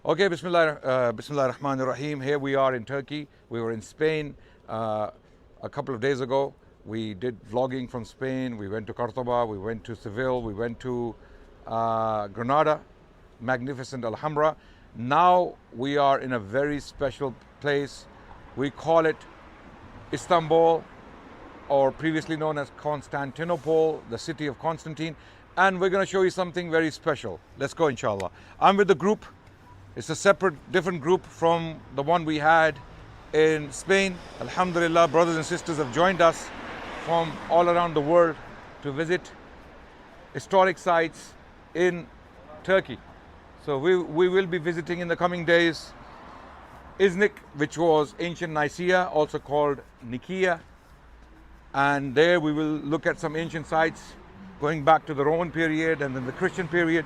Okay, Bismillah Rahman Rahim. Here we are in Turkey. We were in Spain a couple of days ago. We did vlogging from Spain. We went to Cordoba, we went to Seville, we went to Granada, magnificent Alhambra. Now we are in a very special place. We call it Istanbul, or previously known as Constantinople, the city of Constantine. And we're going to show you something very special. Let's go, inshallah. I'm with the group. It's a separate, different group from the one we had in Spain. Alhamdulillah, brothers and sisters have joined us from all around the world to visit historic sites in Turkey. So we will be visiting in the coming days Iznik, which was ancient Nicaea, also called Nicaea. And there we will look at some ancient sites going back to the Roman period and then the Christian period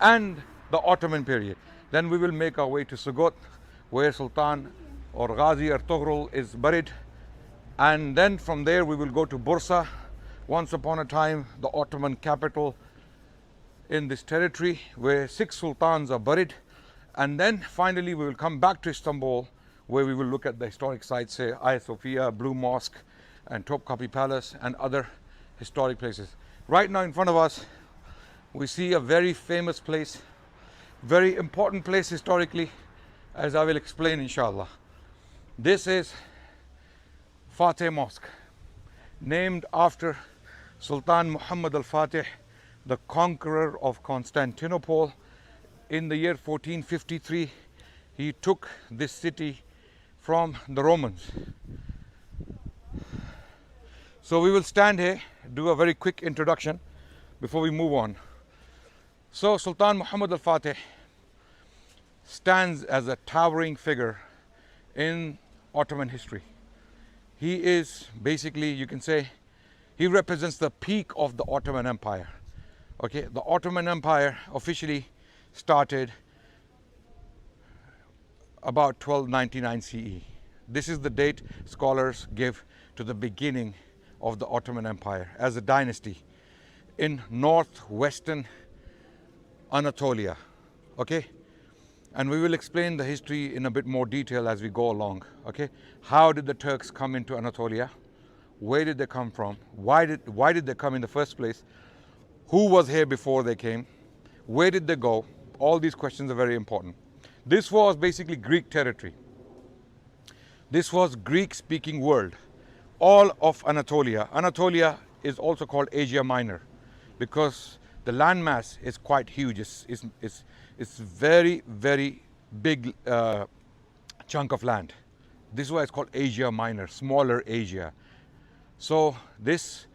and the Ottoman period. Then we will make our way to Sugut, where Sultan or Ghazi Ertugrul is buried. And then from there we will go to Bursa, once upon a time the Ottoman capital in this territory, where 6 sultans are buried. And then finally we will come back to Istanbul, where we will look at the historic sites, say Hagia Sophia, Blue Mosque and Topkapi Palace and other historic places. Right now in front of us we see a very famous place, very important place historically, as I will explain inshallah. This is Fateh Mosque, named after Sultan Muhammad al-Fatih, the conqueror of Constantinople. In the year 1453 he took this city from the Romans. So we will stand here, do a very quick introduction before we move on. So Sultan Muhammad al-Fatih stands as a towering figure in Ottoman history. He is basically, you can say, he represents the peak of the Ottoman Empire. Okay, the Ottoman Empire officially started about 1299 CE. This is the date scholars give to the beginning of the Ottoman Empire as a dynasty in northwestern Anatolia. Okay, and we will explain the history in a bit more detail as we go along. Okay, how did the Turks come into Anatolia? Where did they come from? Why did they come in the first place? Who was here before they came? Where did they go? All these questions are very important. This was basically Greek territory. This was Greek-speaking world. All of Anatolia. Anatolia is also called Asia Minor because the landmass is quite huge. It's very, very big chunk of land. This is why it's called Asia Minor, smaller Asia. So this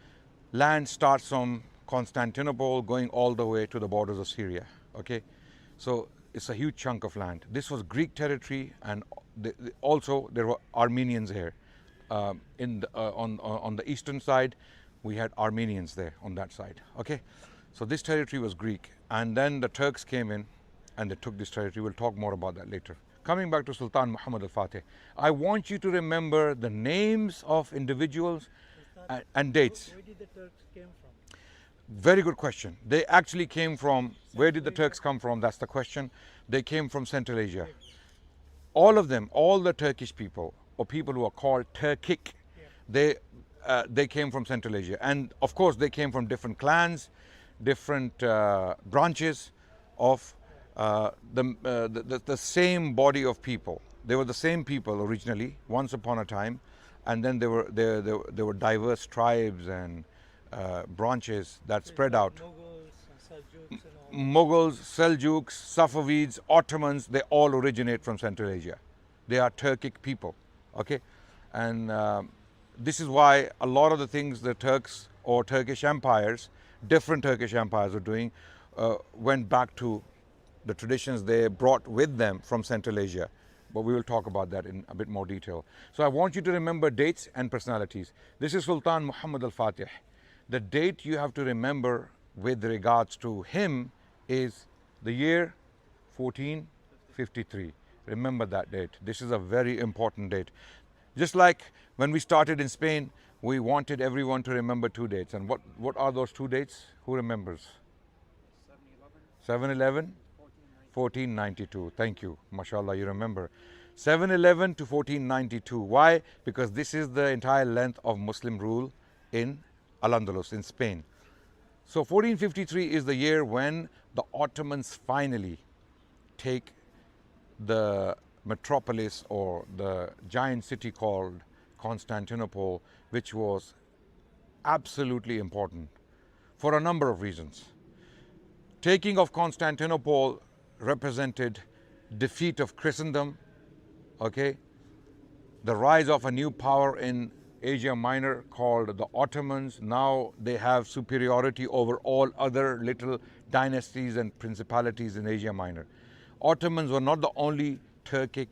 land starts from Constantinople going all the way to the borders of Syria. Okay, so it's a huge chunk of land. This was Greek territory, and also there were Armenians here. On the eastern side, we had Armenians there on that side. Okay, so this territory was Greek, and then the Turks came in and they took this territory. We'll talk more about that later. Coming back to Sultan Muhammad al-Fatih, I want you to remember the names of individuals and dates. Where did the Turks came from? Very good question. They actually came from, where did the Turks come from? That's the question. They came from Central Asia. All of them, all the Turkish people, or people who are called Turkic, they came from Central Asia. And of course they came from different clans, different branches of the same body of people. They were the same people originally, once upon a time, and then there were diverse tribes and branches that spread out. Mughals, Seljuks, Safavids, Ottomans, they all originate from Central Asia. They are Turkic people. Okay, and this is why a lot of the things the Turks or Turkish empires, different Turkish empires were doing, went back to the traditions they brought with them from Central Asia. But we will talk about that in a bit more detail. So I want you to remember dates and personalities. This is Sultan Muhammad al-Fatih. The date you have to remember with regards to him is the year 1453. Remember that date. This is a very important date. Just like when we started in Spain, we wanted everyone to remember 2 dates. And what are those 2 dates? Who remembers? 7/11, 1492. Thank you. MashaAllah, you remember. 711 to 1492. Why? Because this is the entire length of Muslim rule in Al-Andalus, in Spain. So 1453 is the year when the Ottomans finally take the metropolis, or the giant city called Constantinople, which was absolutely important for a number of reasons. Taking of Constantinople represented defeat of Christendom, okay? The rise of a new power in Asia Minor called the Ottomans. Now they have superiority over all other little dynasties and principalities in Asia Minor. Ottomans were not the only Turkic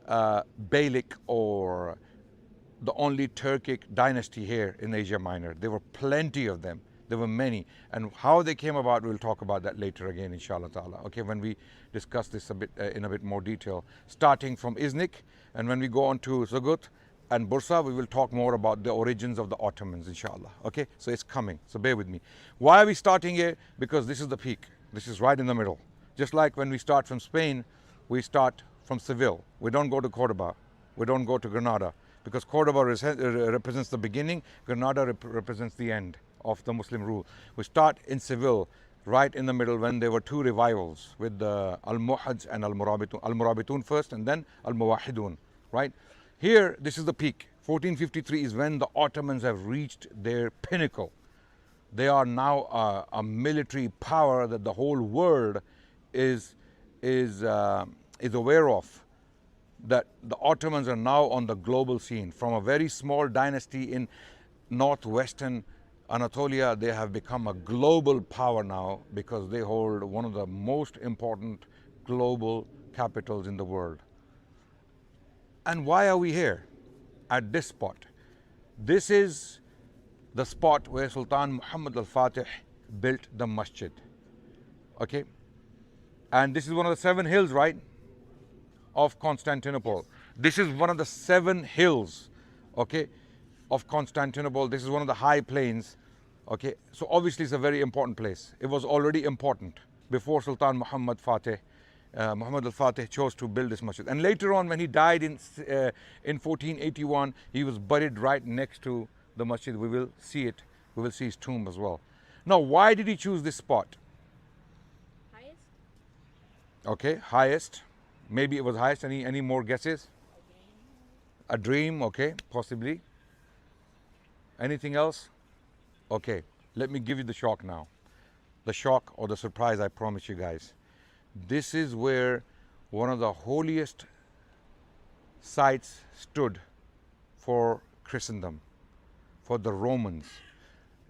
Beylik or the only Turkic dynasty here in Asia Minor. There were plenty of them. There were many. And how they came about, we'll talk about that later again, inshallah ta'ala. Okay, when we discuss this a bit in a bit more detail. Starting from Iznik, and when we go on to Zugut and Bursa, we will talk more about the origins of the Ottomans, inshallah. Okay, so it's coming. So bear with me. Why are we starting here? Because this is the peak. This is right in the middle. Just like when we start from Spain, we start from Seville. We don't go to Cordoba. We don't go to Granada, because Cordoba represents the beginning, Granada represents the end of the Muslim rule. We start in Seville, right in the middle, when there were two revivals with the Al-Muhajj and Al-Murabitun. Al-Murabitun first and then Al-Muwahidun, right? Here, this is the peak. 1453 is when the Ottomans have reached their pinnacle. They are now a military power that the whole world is aware of, that the Ottomans are now on the global scene. From a very small dynasty in northwestern Anatolia, they have become a global power now, because they hold one of the most important global capitals in the world. And why are we here at this spot? This is the spot where Sultan Muhammad al-Fatih built the masjid. Okay? And this is one of the 7 hills, right, of Constantinople. This is one of the 7 hills, okay, of Constantinople. This is one of the high plains, okay. So obviously it's a very important place. It was already important before Sultan Muhammad al-Fatih chose to build this masjid. And later on, when he died in 1481, he was buried right next to the masjid. We will see it. We will see his tomb as well. Now, why did he choose this spot? Okay, highest. Maybe it was highest. Any more guesses? A dream, okay, possibly. Anything else? Okay, let me give you the shock now. The shock or the surprise, I promise you guys. This is where one of the holiest sites stood for Christendom, for the Romans,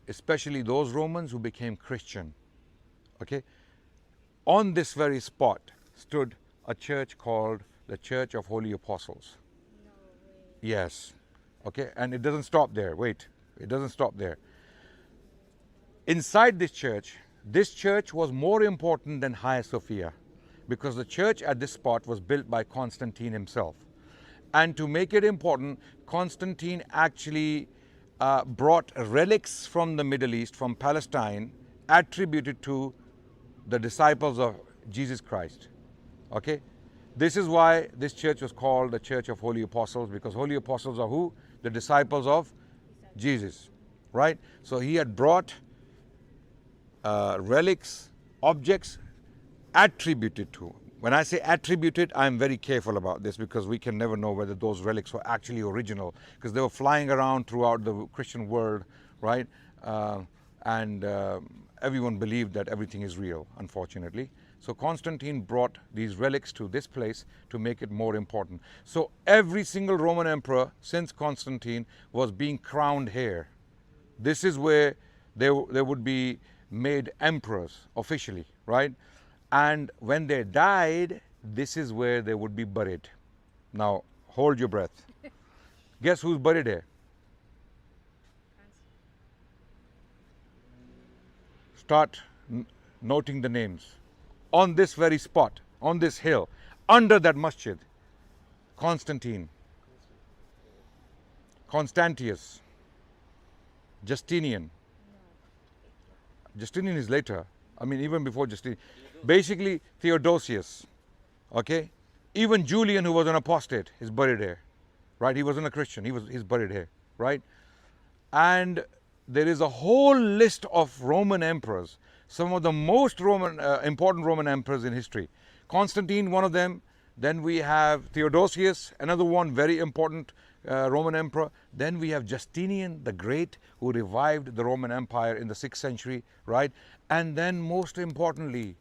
especially those Romans who became Christian, okay? On this very spot stood a church called the Church of Holy Apostles. No way. Yes, okay, and it doesn't stop there. Wait, it doesn't stop there. Inside this church was more important than Hagia Sophia, because the church at this spot was built by Constantine himself. And to make it important, Constantine actually brought relics from the Middle East, from Palestine, attributed to the disciples of Jesus Christ. Okay, this is why this church was called the Church of Holy Apostles, because Holy Apostles are who? The disciples of Jesus, right? So he had brought relics, objects attributed to. When I say attributed, I'm very careful about this, because we can never know whether those relics were actually original, because they were flying around throughout the Christian world, right? Everyone believed that everything is real, unfortunately. So Constantine brought these relics to this place to make it more important. So every single Roman emperor since Constantine was being crowned here. This is where they would be made emperors officially, right? And when they died, this is where they would be buried. Now, hold your breath. Guess who's buried here? Start noting the names. On this very spot, on this hill, under that masjid, Constantine, Constantius, Justinian. Justinian is later. I mean, even before Justinian. Basically, Theodosius, okay? Even Julian, who was an apostate, is buried here, right? He wasn't a Christian, he's buried here, right? And there is a whole list of Roman emperors, some of the most important Roman emperors in history. Constantine, one of them. Then we have Theodosius, another one, very important Roman emperor. Then we have Justinian the Great, who revived the Roman Empire in the 6th century, right? And then most importantly,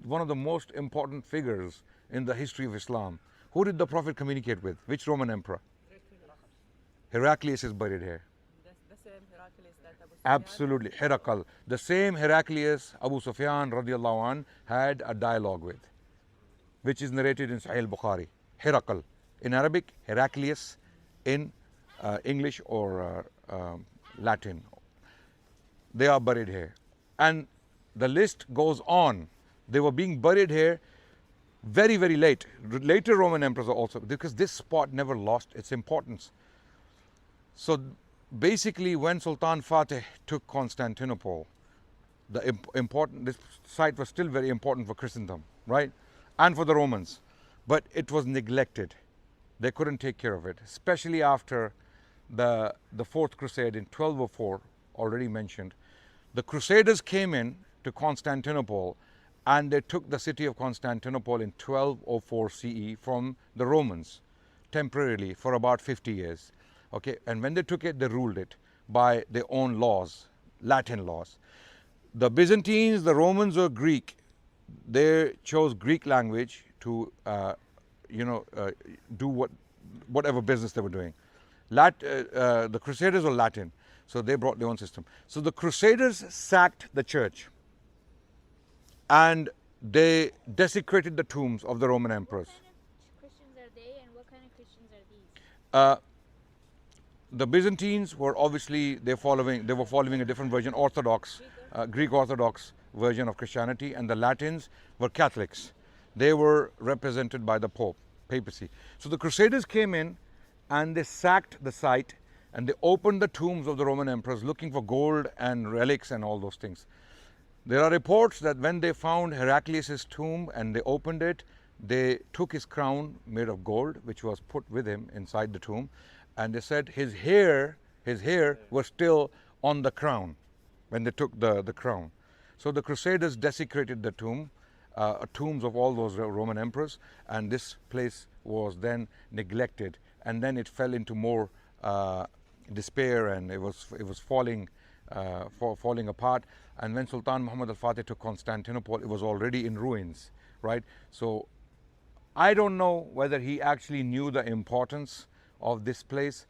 one of the most important figures in the history of Islam. Who did the Prophet communicate with? Which Roman emperor? Heraclius is buried here. The same Heraclius that Abu Sufyan. Absolutely, Herakal. The same Heraclius Abu Sufyan radiallahu an had a dialogue with, which is narrated in Sahih Bukhari. Herakal. In Arabic, Heraclius. In English or Latin. They are buried here. And the list goes on. They were being buried here very, very late. Later Roman emperors are also, because this spot never lost its importance. So basically, when Sultan Fatih took Constantinople, this site was still very important for Christendom, right? And for the Romans. But it was neglected. They couldn't take care of it, especially after the Fourth Crusade in 1204, already mentioned. The Crusaders came in to Constantinople and they took the city of Constantinople in 1204 CE from the Romans temporarily for about 50 years. Okay, and when they took it, they ruled it by their own laws, Latin laws. The Byzantines, the Romans were Greek. They chose Greek language to, do whatever business they were doing. The Crusaders were Latin, so they brought their own system. So the Crusaders sacked the church and they desecrated the tombs of the Roman emperors. What kind of Christians are they, and what kind of Christians are these? The Byzantines were obviously they were following a different version, Orthodox, Greek Orthodox version of Christianity, and the Latins were Catholics. They were represented by the Pope, papacy. So the Crusaders came in and they sacked the site and they opened the tombs of the Roman emperors looking for gold and relics and all those things. There are reports that when they found Heraclius' tomb and they opened it, they took his crown made of gold, which was put with him inside the tomb, and they said his hair was still on the crown when they took the crown. So the Crusaders desecrated the tombs of all those Roman emperors, and this place was then neglected, and then it fell into more despair, and it was falling apart. And when Sultan Muhammad al-Fatih took Constantinople, it was already in ruins, right? So I don't know whether he actually knew the importance of this place.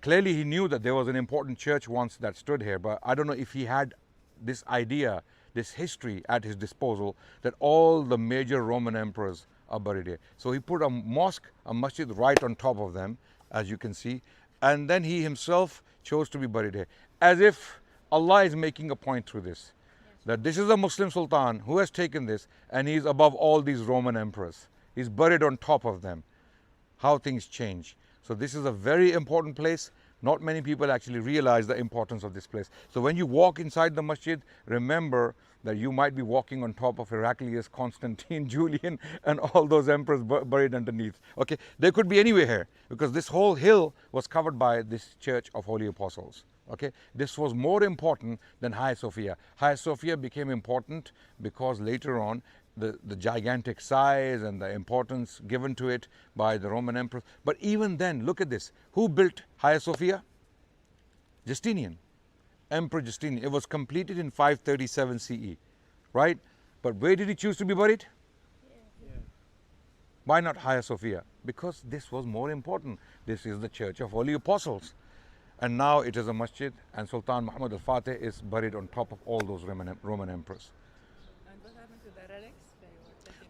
Clearly he knew that there was an important church once that stood here, but I don't know if he had this idea, this history at his disposal, that all the major Roman emperors are buried here. So he put a mosque, a masjid right on top of them, as you can see, and then he himself chose to be buried here, as if Allah is making a point through this, that this is a Muslim sultan who has taken this, and he's above all these Roman emperors. He's buried on top of them. How things change. So this is a very important place. Not many people actually realize the importance of this place. So when you walk inside the masjid, remember that you might be walking on top of Heraclius, Constantine, Julian, and all those emperors buried underneath. Okay, they could be anywhere here, because this whole hill was covered by this Church of Holy Apostles. Okay, this was more important than Hagia Sophia. Hagia Sophia became important because later on the gigantic size and the importance given to it by the Roman emperors. But even then, look at this. Who built Hagia Sophia? Justinian, Emperor Justinian. It was completed in 537 CE, right? But where did he choose to be buried? Why not Hagia Sophia? Because this was more important. This is the Church of Holy Apostles. And now it is a masjid, and Sultan Muhammad al-Fatih is buried on top of all those Roman emperors. And what happened to the relics?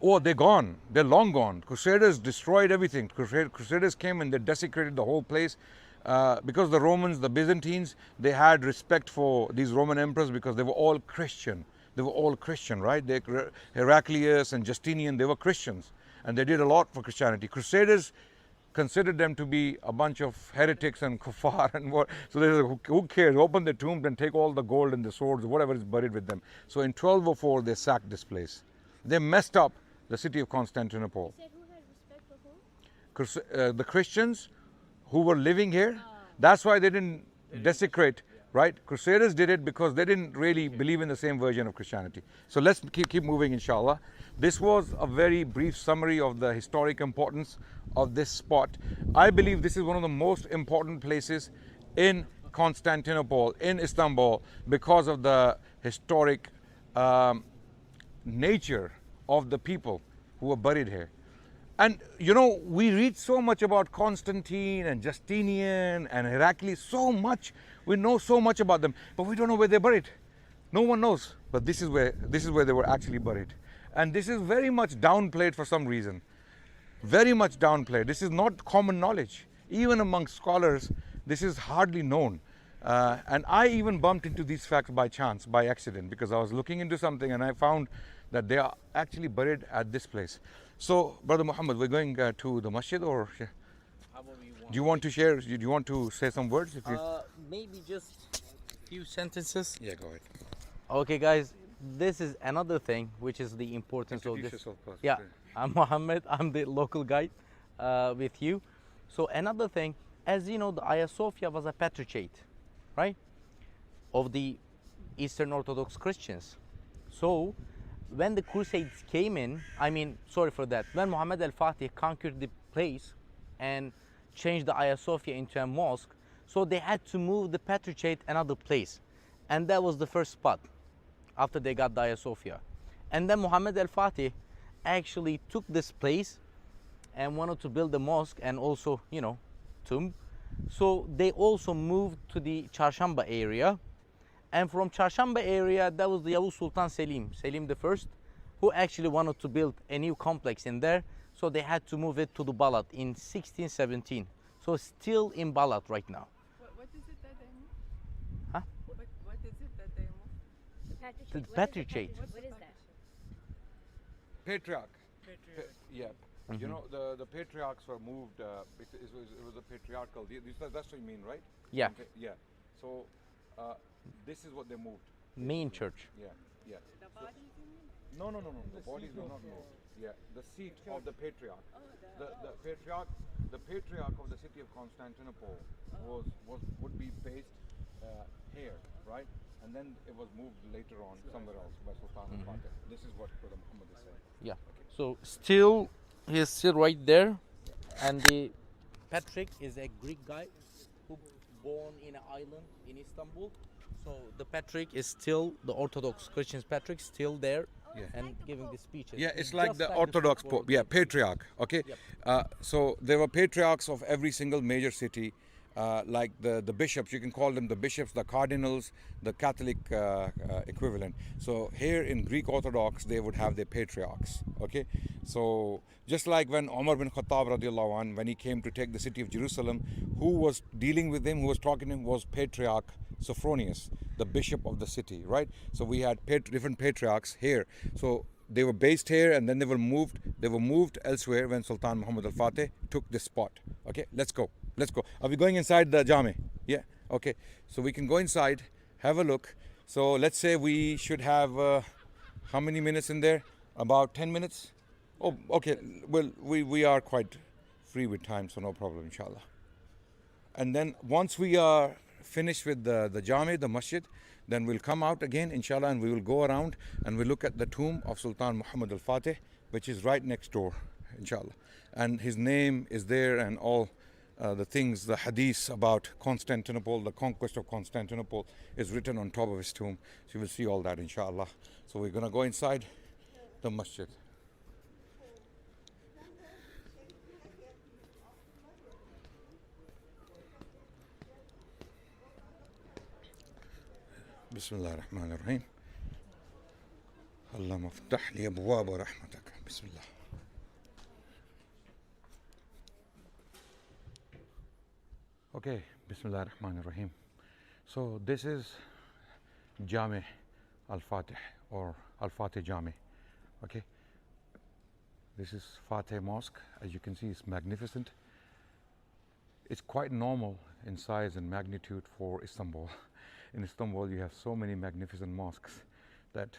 Oh, they're gone. They're long gone. Crusaders destroyed everything. Crusaders came and they desecrated the whole place. Because the Romans, the Byzantines, they had respect for these Roman emperors because they were all Christian. They were all Christian, right? Heraclius and Justinian, they were Christians. And they did a lot for Christianity. Crusaders considered them to be a bunch of heretics and kuffar and what. So they said, who cares? Open the tombs and take all the gold and the swords, whatever is buried with them. So in 1204, they sacked this place. They messed up the city of Constantinople. You said who had respect for who? The Christians who were living here, that's why they didn't desecrate, right? Crusaders did it because they didn't really believe in the same version of Christianity. So let's keep moving, inshallah. This was a very brief summary of the historic importance of this spot. I believe this is one of the most important places in Constantinople, in Istanbul, because of the historic nature of the people who were buried here. And you know, we read so much about Constantine and Justinian and Heraclius, so much. We know so much about them, but we don't know where they're buried. No one knows, but this is where they were actually buried. And this is very much downplayed for some reason. Very much downplayed. This is not common knowledge. Even among scholars, this is hardly known. And I even bumped into these facts by chance, by accident, because I was looking into something and I found that they are actually buried at this place. So, Brother Muhammad, we're going to the masjid, or do you want to share? Do you want to say some words? If you... Maybe just a few sentences. Yeah, go ahead. Okay, guys, this is another thing which is the importance of Introduce this. yourself first. Yeah, I'm Mohammed. I'm the local guide with you. So another thing, as you know, the Hagia Sophia was a patriarchate, right, of the Eastern Orthodox Christians. So when the Crusades came in, when Muhammad al-Fatih conquered the place and changed the Hagia Sophia into a mosque, so they had to move the patriarchate another place, and that was the first spot after they got the Hagia Sophia. And then Muhammad al-Fatih actually took this place and wanted to build a mosque and also, you know, tomb. So they also moved to the Çarşamba area, and from Çarşamba area, that was the Yavuz Sultan Selim I, who actually wanted to build a new complex in there. So they had to move it to the Balat in 1617. So still in Balat right now. What is it that they move? Huh? What is it that they move? The patriarchate. What is that? Patriarch. Yeah. You know, the patriarchs were moved because it was a patriarchal. That's what you mean, right? Yeah. Okay, yeah. So this is what they moved. Main church. Yeah. Yeah. The bodies you mean? No. The bodies were not moved. Yeah. The seat of the patriarch. The patriarch of the city of Constantinople would be based here, right? And then it was moved later on somewhere else by Sultan al-Fatih. This is what Brother Muhammad is saying. Yeah. So still, he's still right there, and the patriarch is a Greek guy who born in an island in Istanbul. So the patriarch is still the Orthodox Christians patriarch, still there, and giving the speeches. Yeah, it's like Just the Orthodox Pope. Yeah, patriarch. Okay. Yep. So there were patriarchs of every single major city, like the bishops. You can call them the bishops, the cardinals, the Catholic equivalent. So here in Greek Orthodox, they would have their patriarchs. Okay. So just like when Umar bin Khattab radiallahu anh, when he came to take the city of Jerusalem, who was dealing with him, who was talking to him, was Patriarch Sophronius, the bishop of the city, right? So we had different patriarchs here. So they were based here, and then they were moved elsewhere when Sultan Muhammad al-Fatih took this spot. Okay, let's go. Are we going inside the Jami? Yeah. Okay. So we can go inside, have a look. So let's say we should have how many minutes in there? About 10 minutes. Oh, okay. Well, we are quite free with time, so no problem, inshallah. And then once we are finished with the Jami, the masjid, then we'll come out again, inshallah, and we will go around and we'll look at the tomb of Sultan Muhammad al-Fatih, which is right next door, inshallah. And his name is there, and all the things, the hadiths about Constantinople, the conquest of Constantinople, is written on top of his tomb. So you will see all that, inshallah. So we're going to go inside the masjid. بسم الله الرحمن الرحيم اللهم افتح لي أبواب رحمتك بسم الله. Okay, Bismillah ar-Rahman ar-Rahim. So this is Jami al-Fatih, or al-Fatih Jami. Okay, this is Fatih Mosque. As you can see, it's magnificent. It's quite normal in size and magnitude for Istanbul. In Istanbul, you have so many magnificent mosques that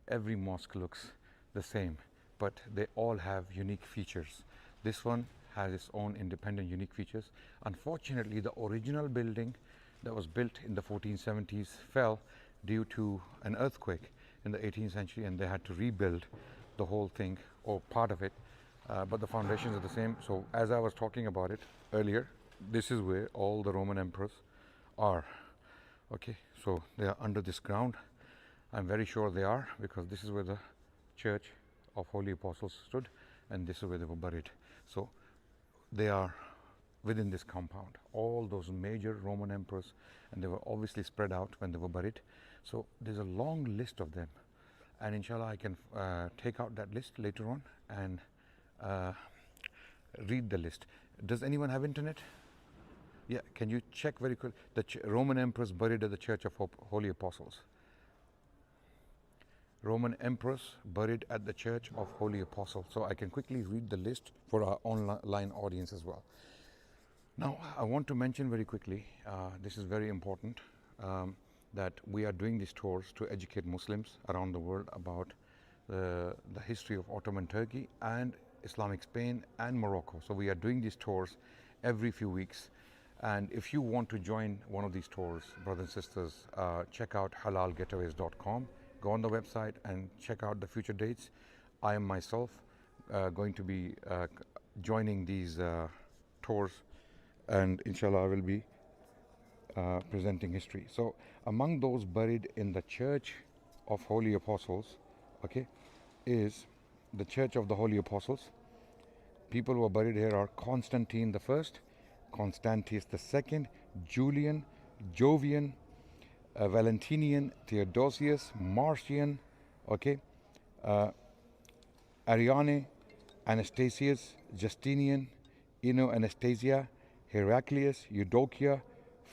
every mosque looks the same, but they all have unique features. This one has its own independent unique features. Unfortunately, the original building that was built in the 1470s fell due to an earthquake in the 18th century, and they had to rebuild the whole thing or part of it, but the foundations are the same. So as I was talking about it earlier, this is where all the Roman emperors are. Okay, so they are under this ground. I'm very sure they are, because this is where the Church of Holy Apostles stood, and this is where they were buried. So they are within this compound, all those major Roman emperors, and they were obviously spread out when they were buried. So there's a long list of them, and inshallah I can take out that list later on and read the list. Does anyone have internet? Yeah, can you check very quick the Roman emperors buried at the Church of Holy Apostles? Roman emperors buried at the Church of Holy Apostles. So I can quickly read the list for our online audience as well. Now, I want to mention very quickly, this is very important, that we are doing these tours to educate Muslims around the world about the history of Ottoman Turkey and Islamic Spain and Morocco. So we are doing these tours every few weeks. And if you want to join one of these tours, brothers and sisters, check out halalgetaways.com. Go on the website and check out the future dates. I am myself going to be joining these tours, and inshallah I will be presenting history. So among those buried in the Church of Holy Apostles, okay, is the Church of the Holy Apostles. People who are buried here are Constantine the First, Constantius the Second, Julian, Jovian, Valentinian, Theodosius, Marcian, okay, Ariane, Anastasius, Justinian, Ino Anastasia, Heraclius, Eudokia,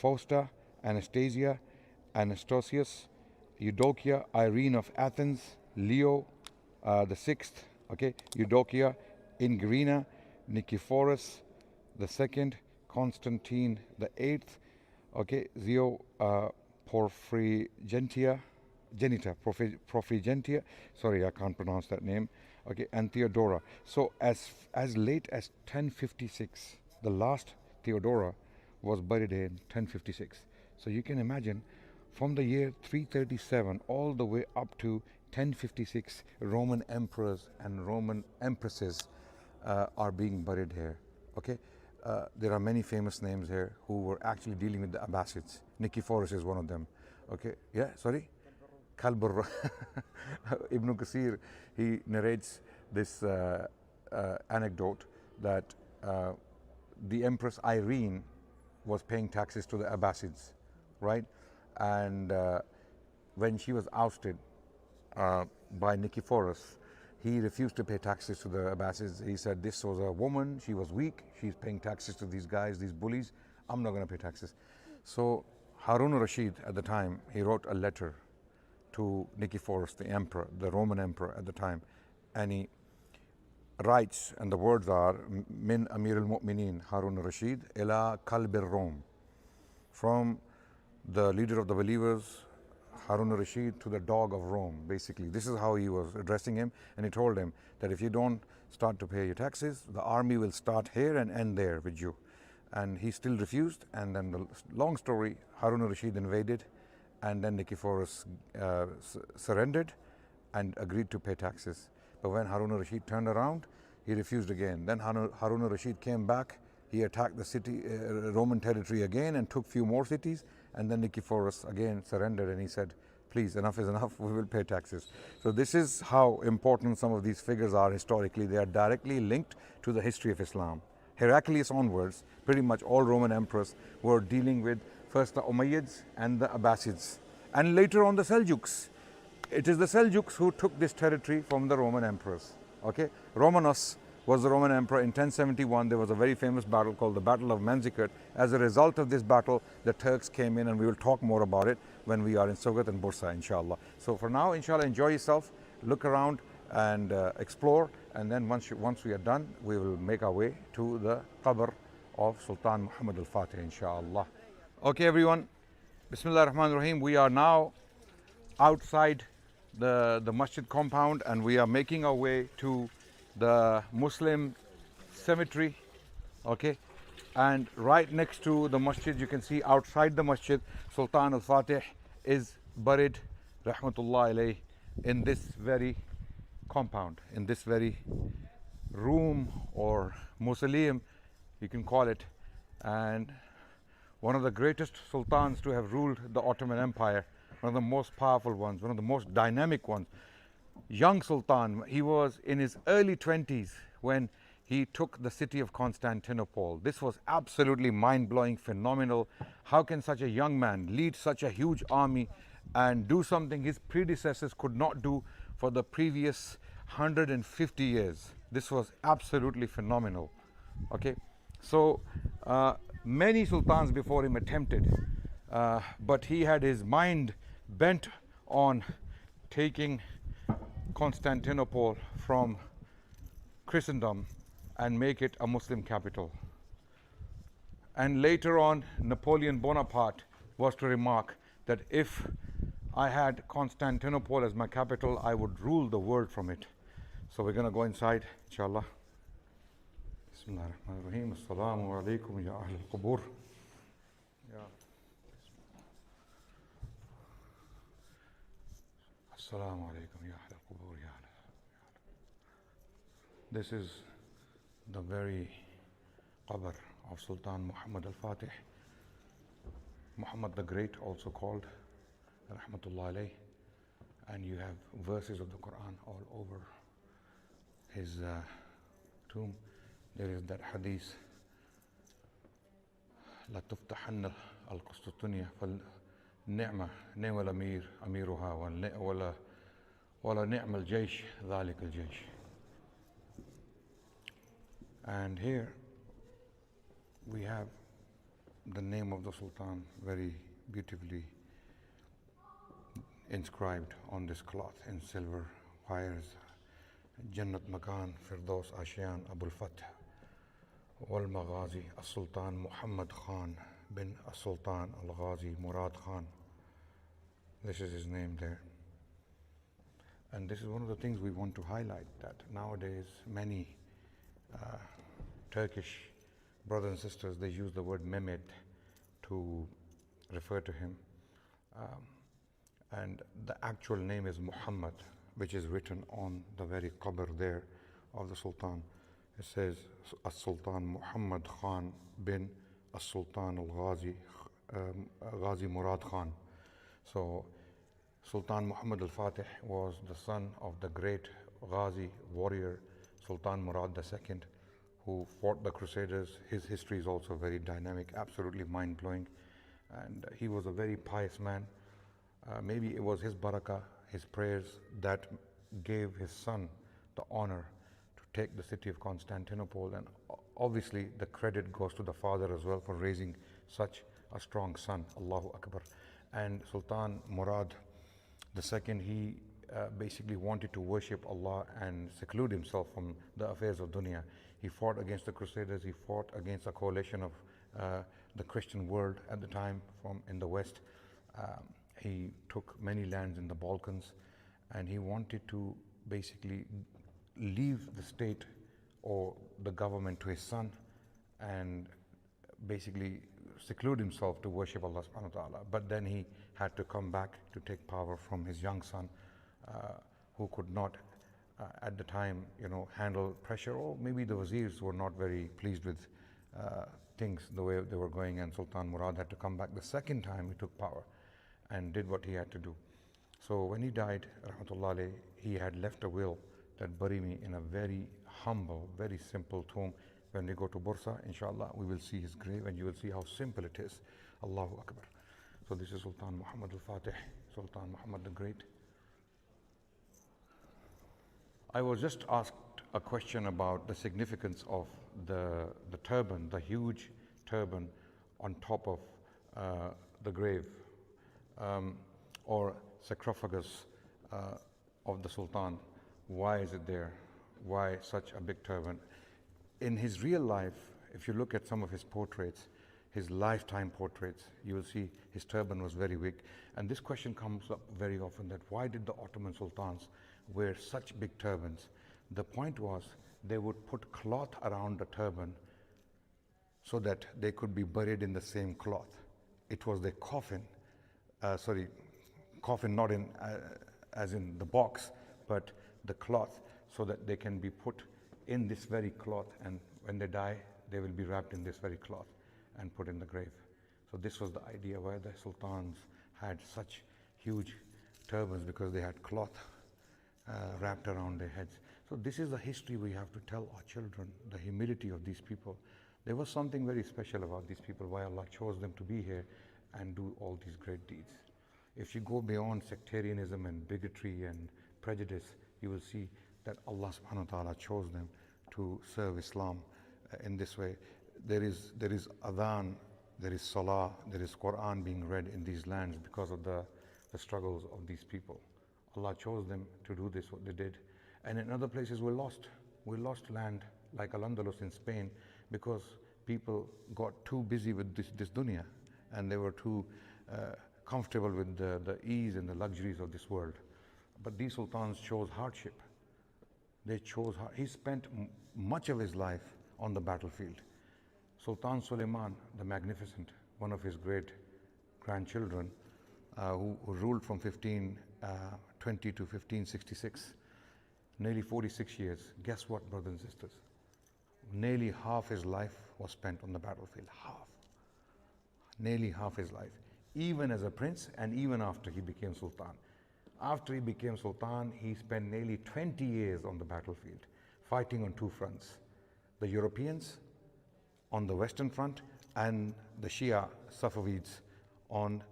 Fausta, Anastasia, Anastasius, Eudokia, Irene of Athens, Leo the Sixth, okay, Eudokia, Ingrina, Nicephorus the Second, Constantine the Eighth, okay, Zio Porphyrogenita, sorry, I can't pronounce that name, okay, and Theodora. So as late as 1056, the last Theodora was buried in 1056. So you can imagine, from the year 337 all the way up to 1056, Roman emperors and Roman empresses are being buried here, okay. There are many famous names here who were actually dealing with the Abbasids. Nicephorus is one of them. Okay, yeah, sorry? Kalbur. Ibn Qasir, he narrates this anecdote that the Empress Irene was paying taxes to the Abbasids, right? And when she was ousted by Nicephorus, he refused to pay taxes to the Abbasids. He said, this was a woman, she was weak, she's paying taxes to these guys, these bullies, I'm not going to pay taxes. So Harun al-Rashid at the time, he wrote a letter to Nicephorus, the emperor, the Roman emperor at the time, and he writes, and the words are, Min Amir al-Mu'mineen Harun al-Rashid ila Kalb al-Rom, from the leader of the believers, Harun al-Rashid, to the dog of Rome. Basically, this is how he was addressing him, and he told him that if you don't start to pay your taxes, the army will start here and end there with you. And he still refused, and then the long story, Harun al-Rashid invaded, and then Nicephorus surrendered and agreed to pay taxes. But when Harun al-Rashid turned around, he refused again. Then Harun al-Rashid came back, he attacked the city, Roman territory again, and took few more cities, and then Nicephorus again surrendered, and he said, please, enough is enough, we will pay taxes. So this is how important some of these figures are historically. They are directly linked to the history of Islam. Heraclius onwards, pretty much all Roman emperors were dealing with first the Umayyads and the Abbasids, and later on the Seljuks. It is the Seljuks who took this territory from the Roman emperors. Okay, Romanos was the Roman emperor in 1071. There was a very famous battle called the Battle of Manzikert. As a result of this battle, the Turks came in, and we will talk more about it when we are in Sogat and Bursa, inshallah. So for now, inshallah, enjoy yourself, look around and explore, and then once we are done, we will make our way to the qabr of Sultan Muhammad al-Fatih, inshallah. Okay, everyone. Bismillah ar-Rahman ar-Rahim. We are now outside the masjid compound, and we are making our way to the Muslim cemetery. Okay, and right next to the masjid, you can see outside the masjid, Sultan al-Fatih is buried, rahmatullah alayh, in this very compound, in this very room or mausoleum, you can call it. And one of the greatest sultans to have ruled the Ottoman Empire, one of the most powerful ones, one of the most dynamic ones. Young sultan, he was in his early 20s when he took the city of Constantinople. This was absolutely mind-blowing, phenomenal. How can such a young man lead such a huge army and do something his predecessors could not do for the previous 150 years? This was absolutely phenomenal. Okay, so many sultans before him attempted, but he had his mind bent on taking Constantinople from Christendom and make it a Muslim capital. And later on, Napoleon Bonaparte was to remark that if I had Constantinople as my capital, I would rule the world from it. So we're going to go inside, inshallah. Bismillah ar-Rahman ar-Rahim. Assalamu alaikum ya ahl al-qubur. Assalamu alaikum ya ahl al-qubur ya ahl. This is the very qabr of Sultan Muhammad al-Fatih, Muhammad the Great, also called, rahmatullah alayh. And you have verses of the Quran all over his tomb. There is that hadith, لا تفتحن القسطنطينية فالنعمة نعم الأمير أميرها ولا نعم الجيش ذلك الجيش. And here we have the name of the Sultan very beautifully inscribed on this cloth in silver wires. Jannat Makan Firdaus Ashiyan Abul Fatah wal Maghazi Sultan Muhammad Khan bin Sultan Al Ghazi Murad Khan. This is his name there. And this is one of the things we want to highlight, that nowadays many Turkish brothers and sisters, they use the word Mehmet to refer to him. And the actual name is Muhammad, which is written on the very qabr there of the Sultan. It says, As-Sultan Muhammad Khan bin As-Sultan Al-Ghazi Ghazi Murad Khan. So Sultan Muhammad al-Fatih was the son of the great Ghazi warrior Sultan Murad II, who fought the Crusaders. His history is also very dynamic, absolutely mind-blowing. And he was a very pious man. Maybe it was his barakah, his prayers, that gave his son the honor to take the city of Constantinople. And obviously the credit goes to the father as well for raising such a strong son. Allahu Akbar. And Sultan Murad II, he basically wanted to worship Allah and seclude himself from the affairs of dunya. He fought against the Crusaders, he fought against a coalition of the Christian world at the time in the West. He took many lands in the Balkans, and he wanted to basically leave the state or the government to his son and basically seclude himself to worship Allah subhanahu wa ta'ala. But then he had to come back to take power from his young son, who could not at the time, handle pressure, or maybe the wazirs were not very pleased with things the way they were going, and Sultan Murad had to come back the second time he took power and did what he had to do. So when he died, rahmatullah alayh, he had left a will that bury me in a very humble, very simple tomb. When we go to Bursa, inshallah, we will see his grave and you will see how simple it is. Allahu Akbar. So this is Sultan Muhammad al-Fatih, Sultan Muhammad the Great. I was just asked a question about the significance of the turban, the huge turban on top of the grave, or sarcophagus of the Sultan. Why is it there? Why such a big turban? In his real life, if you look at some of his portraits, his lifetime portraits, you will see his turban was very big. And this question comes up very often, that why did the Ottoman sultans wear such big turbans? The point was they would put cloth around the turban so that they could be buried in the same cloth. It was their coffin, coffin not in as in the box, but the cloth, so that they can be put in this very cloth, and when they die, they will be wrapped in this very cloth and put in the grave. So this was the idea why the sultans had such huge turbans, because they had cloth wrapped around their heads. So this is the history we have to tell our children, the humility of these people. There was something very special about these people, why Allah chose them to be here and do all these great deeds. If you go beyond sectarianism and bigotry and prejudice, you will see that Allah subhanahu wa ta'ala chose them to serve Islam in this way. There is adhan, there is salah, there is Quran being read in these lands because of the struggles of these people. Allah chose them to do this, what they did. And in other places we lost. We lost land like Al-Andalus in Spain because people got too busy with this dunya, and they were too comfortable with the ease and the luxuries of this world. But these sultans chose hardship. They chose he spent much of his life on the battlefield. Sultan Suleiman the Magnificent, one of his great grandchildren, who ruled from 1520 to 1566, nearly 46 years. Guess what, brothers and sisters? Nearly half his life was spent on the battlefield. Half. Nearly half his life. Even as a prince and even after he became sultan. After he became sultan, he spent nearly 20 years on the battlefield, fighting on two fronts. The Europeans on the western front and the Shia Safavids on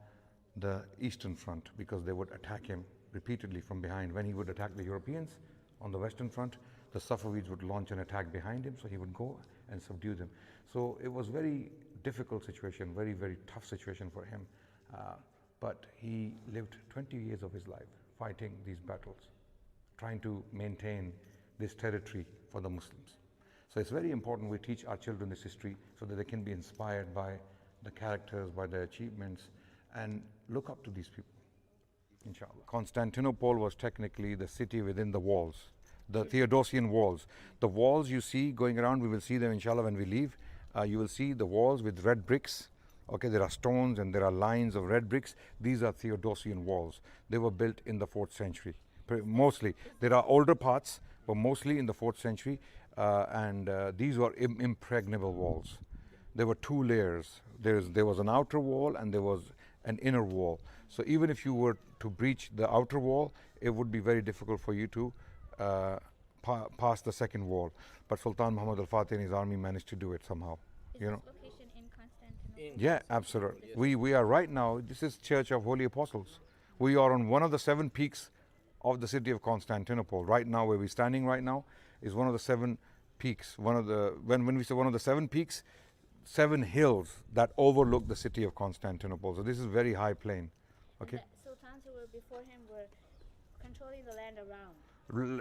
the eastern front, because they would attack him repeatedly from behind. When he would attack the Europeans on the western front, the Safavids would launch an attack behind him, so he would go and subdue them. So it was very difficult situation, very, very tough situation for him. But he lived 20 years of his life fighting these battles, trying to maintain this territory for the Muslims. So it's very important we teach our children this history so that they can be inspired by the characters, by their achievements, and look up to these people, inshallah. Constantinople was technically the city within the walls, the Theodosian walls. The walls you see going around, we will see them inshallah when we leave. You will see the walls with red bricks. Okay, there are stones and there are lines of red bricks. These are Theodosian walls. They were built in the 4th century, mostly. There are older parts, but mostly in the 4th century. These were impregnable walls. There were two layers. There was an outer wall and there was an inner wall. So even if you were to breach the outer wall, it would be very difficult for you to pass the second wall. But Sultan Muhammad al-Fatih and his army managed to do it somehow. Is this location in Constantinople? Yeah, absolutely. We are right now, this is Church of Holy Apostles. We are on one of the 7 peaks of the city of Constantinople. Right now, where we're standing right now, is one of the 7 peaks. When we say one of the 7 peaks, 7 hills that overlook the city of Constantinople. So this is very high plain. Okay. And the sultans who were before him were controlling the land around.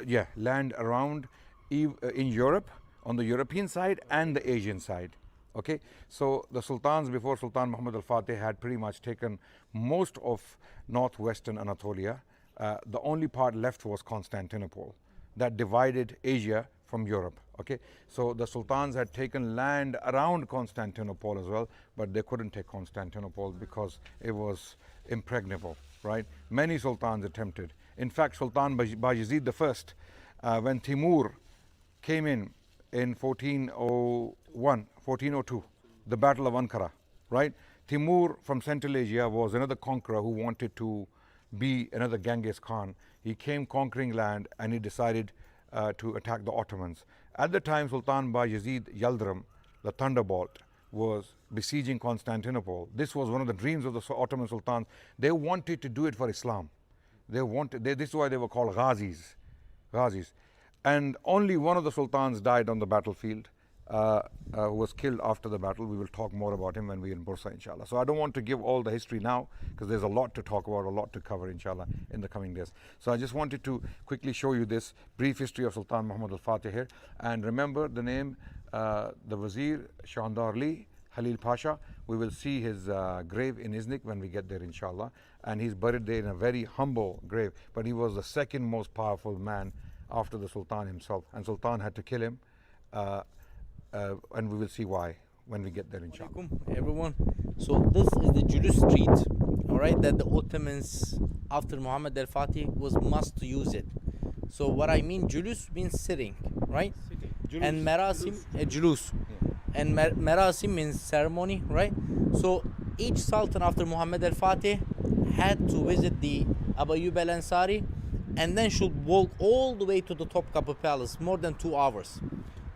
Yeah, land around in Europe, on the European side and the Asian side. Okay, so the sultans before Sultan Muhammad al-Fatih had pretty much taken most of northwestern Anatolia. The only part left was Constantinople, that divided Asia from Europe. Okay, so the sultans had taken land around Constantinople as well, but they couldn't take Constantinople because it was impregnable, right? Many sultans attempted. In fact, Sultan Bayezid I, when Timur came in 1402, the Battle of Ankara, right? Timur from Central Asia was another conqueror who wanted to be another Genghis Khan. He came conquering land and he decided to attack the Ottomans. At the time, Sultan Bayezid Yildirim, the Thunderbolt, was besieging Constantinople. This was one of the dreams of the Ottoman sultans. They wanted to do it for Islam. This is why they were called Ghazis. And only one of the sultans died on the battlefield, who was killed after the battle. We will talk more about him when we're in Bursa, inshallah. So I don't want to give all the history now, because there's a lot to talk about, a lot to cover, inshallah, in the coming days. So I just wanted to quickly show you this brief history of Sultan Muhammad al-Fatih here. And remember the name the Wazir Shandarli Halil Pasha. We will see his grave in Iznik when we get there, inshallah. And he's buried there in a very humble grave. But he was the second most powerful man after the Sultan himself. And Sultan had to kill him. And we will see why when we get there, inshallah. Alaikum, everyone. So this is the Julus Street, all right, that the Ottomans after Muhammad al-Fatih was must to use it. So what I mean, Julus means sitting, right? And Merasim, Julus. And Merasim means ceremony, right? So each sultan after Muhammad al-Fatih had to visit the Abu Ayyub al-Ansari and then should walk all the way to the Topkapı Palace, more than 2 hours.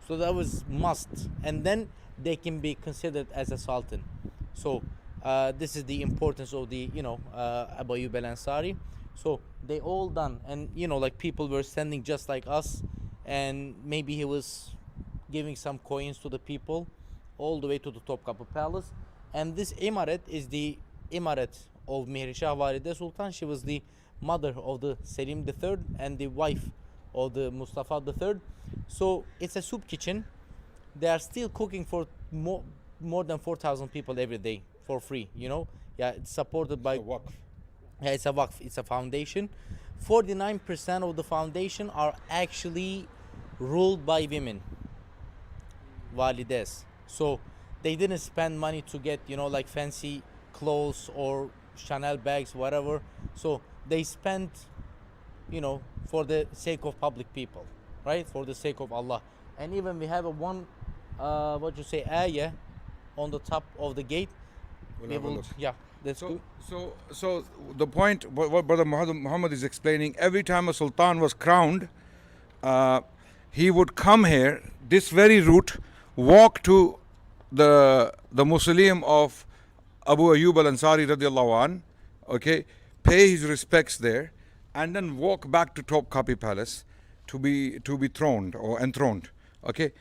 So that was must, and then they can be considered as a sultan. So this is the importance of the Abu Ayyub al-Ansari. So they all done, and like people were standing just like us, and maybe he was giving some coins to the people all the way to the Topkapı Palace. And this Imaret is the Imaret of Mihrişah Valide Sultan. She was the mother of the Selim III and the wife of the Mustafa III. So it's a soup kitchen. They are still cooking for more than 4,000 people every day for free, Yeah, it's supported by It's a waqf. Yeah, it's a waqf, it's a foundation. 49% of the foundation are actually ruled by women, walides. So they didn't spend money to get, like fancy clothes or Chanel bags, whatever. So they spent, for the sake of public people, right? For the sake of Allah. And even we have a one, ayah on the top of the gate. We'll have a look. Yeah, that's good. So the point, what Brother Muhammad is explaining, every time a sultan was crowned, he would come here, this very route, walk to the mausoleum of Abu Ayyub al-Ansari radiallahu an, okay, pay his respects there, and then walk back to Topkapi Palace to be throned or enthroned, okay.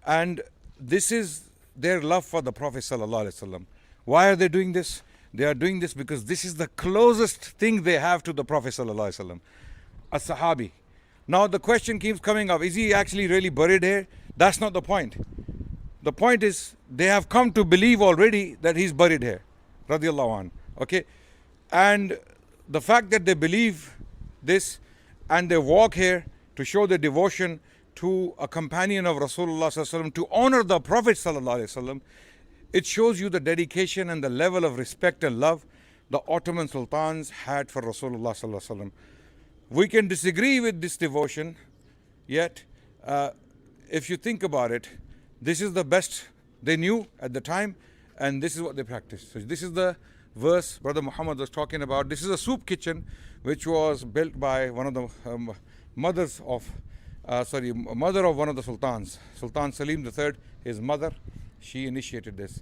And this is their love for the Prophet sallallahu alaihi wasallam. Why are they doing this? They are doing this because this is the closest thing they have to the Prophet sallallahu alaihi wasallam, a Sahabi. Now the question keeps coming up: is he actually really buried here? That's not the point. The point is they have come to believe already that he's buried here, radiallahu an. Okay, and the fact that they believe this and they walk here to show their devotion to a companion of Rasulullah sallallahu alaihi wasallam, to honor the Prophet sallallahu alaihi wasallam, it shows you the dedication and the level of respect and love the Ottoman sultans had for Rasulullah sallallahu alaihi wasallam. We can disagree with this devotion, yet if you think about it, this is the best they knew at the time, and this is what they practiced. So this is the verse Brother Muhammad was talking about. This is a soup kitchen which was built by one of the mother of one of the sultans, Sultan Salim III, his mother. She initiated this.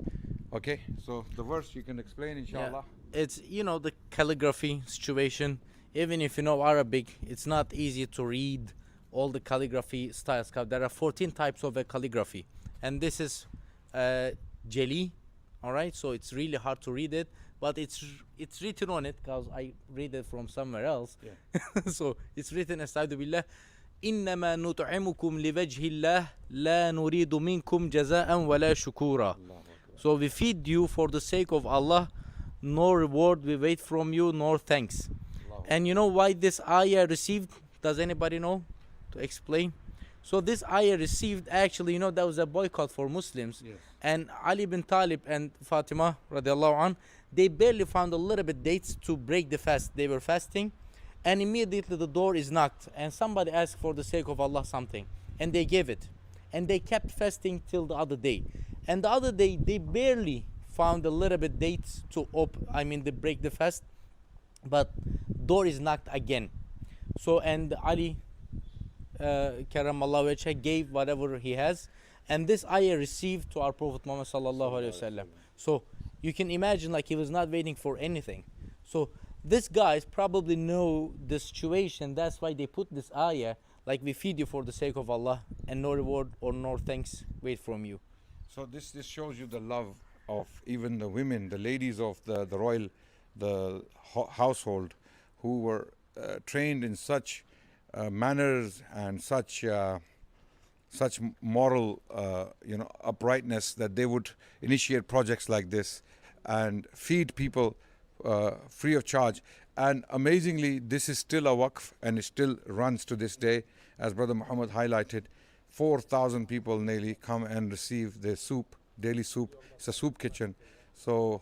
Okay, so the verse you can explain, inshallah. Yeah. It's the calligraphy situation. Even if you know Arabic, it's not easy to read all the calligraphy styles. There are 14 types of calligraphy, and this is Jeli. All right, so it's really hard to read it, but it's written on it because I read it from somewhere else. Yeah. So it's written, Astagfirullah billah, إنما نطعمكم لوجه الله لا نريد منكم جزاء ولا شكورا. So we feed you for the sake of Allah, no reward we wait from you, nor thanks. And you know why this ayah received? Does anybody know to explain? So this ayah received, actually, that was a boycott for Muslims. Yes. And Ali bin Talib and Fatima radiallahu an, they barely found a little bit dates to break the fast. They were fasting, and immediately the door is knocked, and somebody asked for the sake of Allah something, and they gave it. And they kept fasting till the other day. And the other day, they barely found a little bit dates to they break the fast, but door is knocked again. So, and Ali Karamallahu wajhah gave whatever he has, and this ayah received to our Prophet Muhammad sallallahu alaihi wasallam. So you can imagine, like, he was not waiting for anything. So these guys probably know the situation. That's why they put this ayah, like, we feed you for the sake of Allah, and no reward or no thanks wait from you. So this shows you the love of even the women, the ladies of the royal, the household, who were trained in such manners and such such moral, uprightness that they would initiate projects like this and feed people free of charge. And amazingly, this is still a waqf and it still runs to this day. As Brother Muhammad highlighted, 4,000 people nearly come and receive their soup, daily soup. It's a soup kitchen. So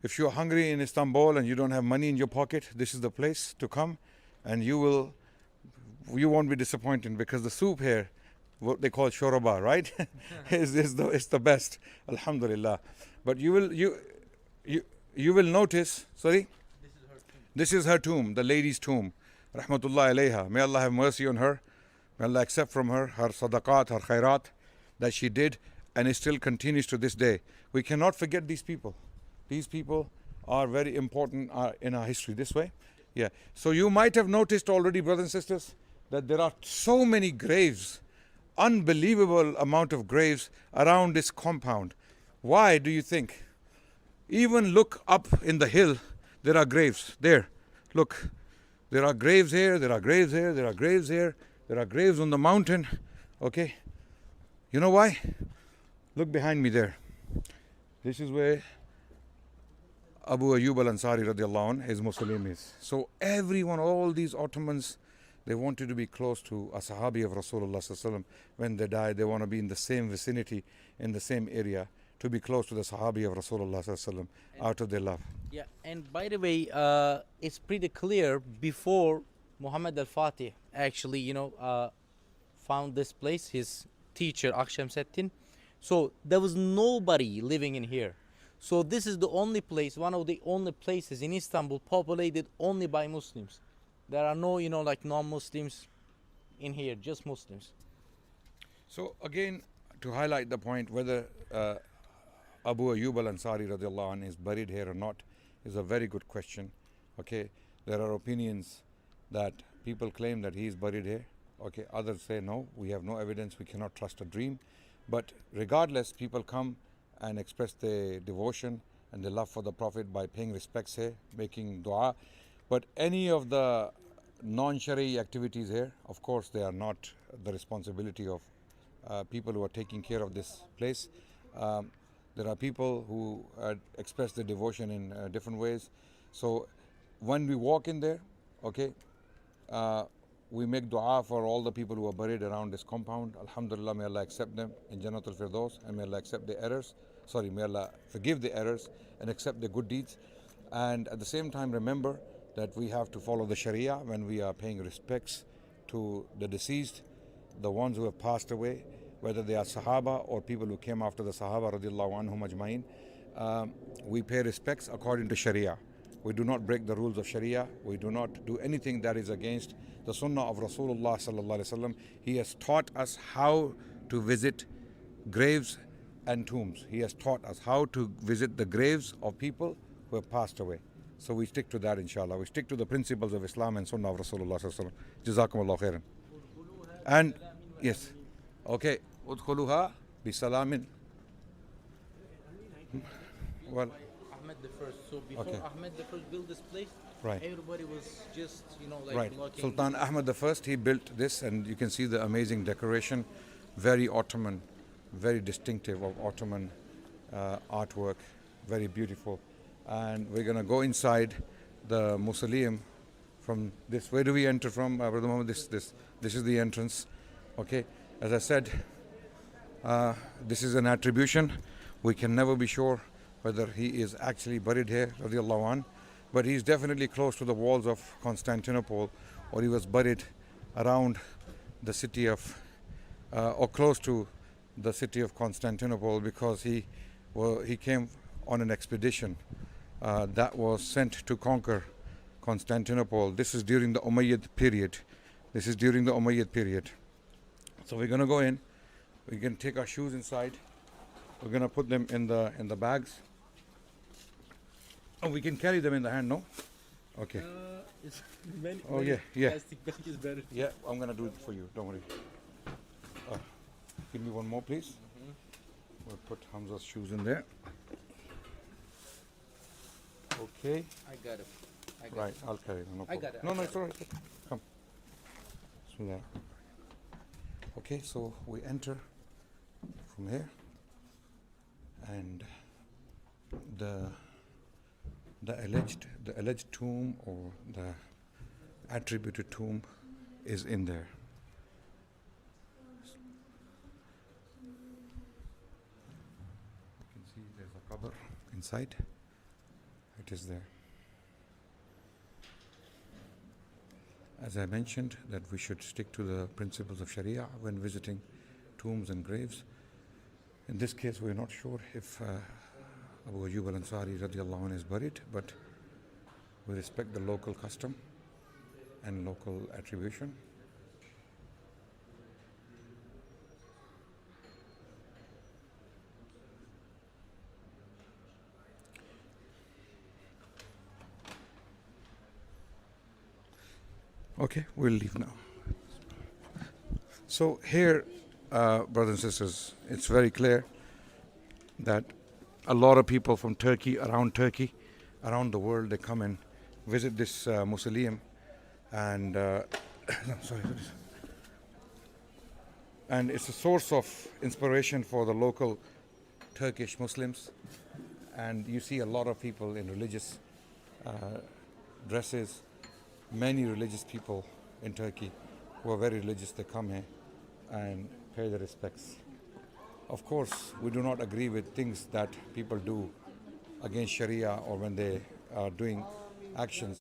if you're hungry in Istanbul and you don't have money in your pocket, this is the place to come, and you won't be disappointed, because the soup here, what they call shoraba, right? is the best, alhamdulillah. But you will notice, sorry? This is her tomb, the lady's tomb. Rahmatullah alayha. May Allah have mercy on her. May Allah accept from her sadaqat, her khairat that she did, and it still continues to this day. We cannot forget these people. These people are very important in our history. This way. Yeah. So you might have noticed already, brothers and sisters, that there are so many graves, unbelievable amount of graves around this compound. Why do you think? Even look up in the hill, there are graves there. Look, there are graves here, there are graves here, there are graves here, there are graves on the mountain. Okay. You know why? Look behind me there. This is where Abu Ayyub al-Ansari radiallahu anh, his mausoleum is. So everyone, all these Ottomans, they wanted to be close to a Sahabi of Rasulullah sallallahu alaihi wasallam. When they die, they want to be in the same vicinity, in the same area, to be close to the Sahabi of Rasulullah sallallahu alaihi wasallam, out of their love. Yeah, and by the way, it's pretty clear before Muhammad al-Fatih actually, found this place, his teacher Akşemseddin. So there was nobody living in here. So this is the only place, one of the only places in Istanbul populated only by Muslims. There are no, like non-Muslims in here, just Muslims. So again, to highlight the point, whether Abu Ayyub al-Ansari radiallahu anh is buried here or not is a very good question. Okay, there are opinions that people claim that he is buried here. Okay, others say no, we have no evidence, we cannot trust a dream. But regardless, people come and express their devotion and their love for the Prophet by paying respects here, making dua. But any of the non-Shari activities here, of course, they are not the responsibility of people who are taking care of this place. There are people who express their devotion in different ways. So when we walk in there, okay, we make dua for all the people who are buried around this compound. Alhamdulillah, may Allah accept them in Jannatul Firdaus, and may Allah accept their errors. May Allah forgive the errors and accept their good deeds. And at the same time, remember that we have to follow the Sharia when we are paying respects to the deceased, the ones who have passed away, whether they are Sahaba or people who came after the Sahaba radiallahu anhum ajma'in. We pay respects according to Sharia. We do not break the rules of Sharia. We do not do anything that is against the Sunnah of Rasulullah sallallahu alaihi wasallam. He has taught us how to visit graves and tombs. He has taught us how to visit the graves of people who have passed away. So we stick to that, inshallah. We stick to the principles of Islam and Sunnah of Rasulullah sallallahu alaihi wasallam. Jazakumullah khairan. And yes, okay. Udkhuluha bi salamin. Well, Ahmed the First. So before Ahmed the First built this place, right, everybody was just, right. looking. Sultan Ahmed the First, he built this, and you can see the amazing decoration, very Ottoman, very distinctive of Ottoman artwork, very beautiful. And we're going to go inside the mausoleum from this. Where do we enter from, Brother Muhammad? This is the entrance. Okay, as I said, this is an attribution. We can never be sure whether he is actually buried here, radiallahu anh, but he's definitely close to the walls of Constantinople, or he was buried around the city of, or close to the city of Constantinople, because he came on an expedition that was sent to conquer Constantinople. This is during the Umayyad period. So we're going to go in. We can take our shoes inside. We're going to put them in the bags. Oh, we can carry them in the hand, no? Okay. Yeah. Plastic bag is better. Yeah, I'm going to do it for you. Don't worry. Give me one more, please. We'll put Hamza's shoes in there. Okay. I got it. Right, I'll carry them. No I problem. got it. No, it's all right. Come. Bismillah. Okay, so we enter from here, and the alleged tomb, or the attributed tomb, is in there. You can see there's a cover inside. It is there. As I mentioned, that we should stick to the principles of Sharia when visiting tombs and graves. In this case, we're not sure if Abu Ayyub al-Ansari radiallahu anhu is buried, but we respect the local custom and local attribution. Okay, we'll leave now. So here, brothers and sisters, it's very clear that a lot of people from Turkey, around the world, they come and visit this mausoleum, and and it's a source of inspiration for the local Turkish Muslims. And you see a lot of people in religious dresses. Many religious people in Turkey who are very religious, they come here and pay their respects. Of course, we do not agree with things that people do against Sharia or when they are doing actions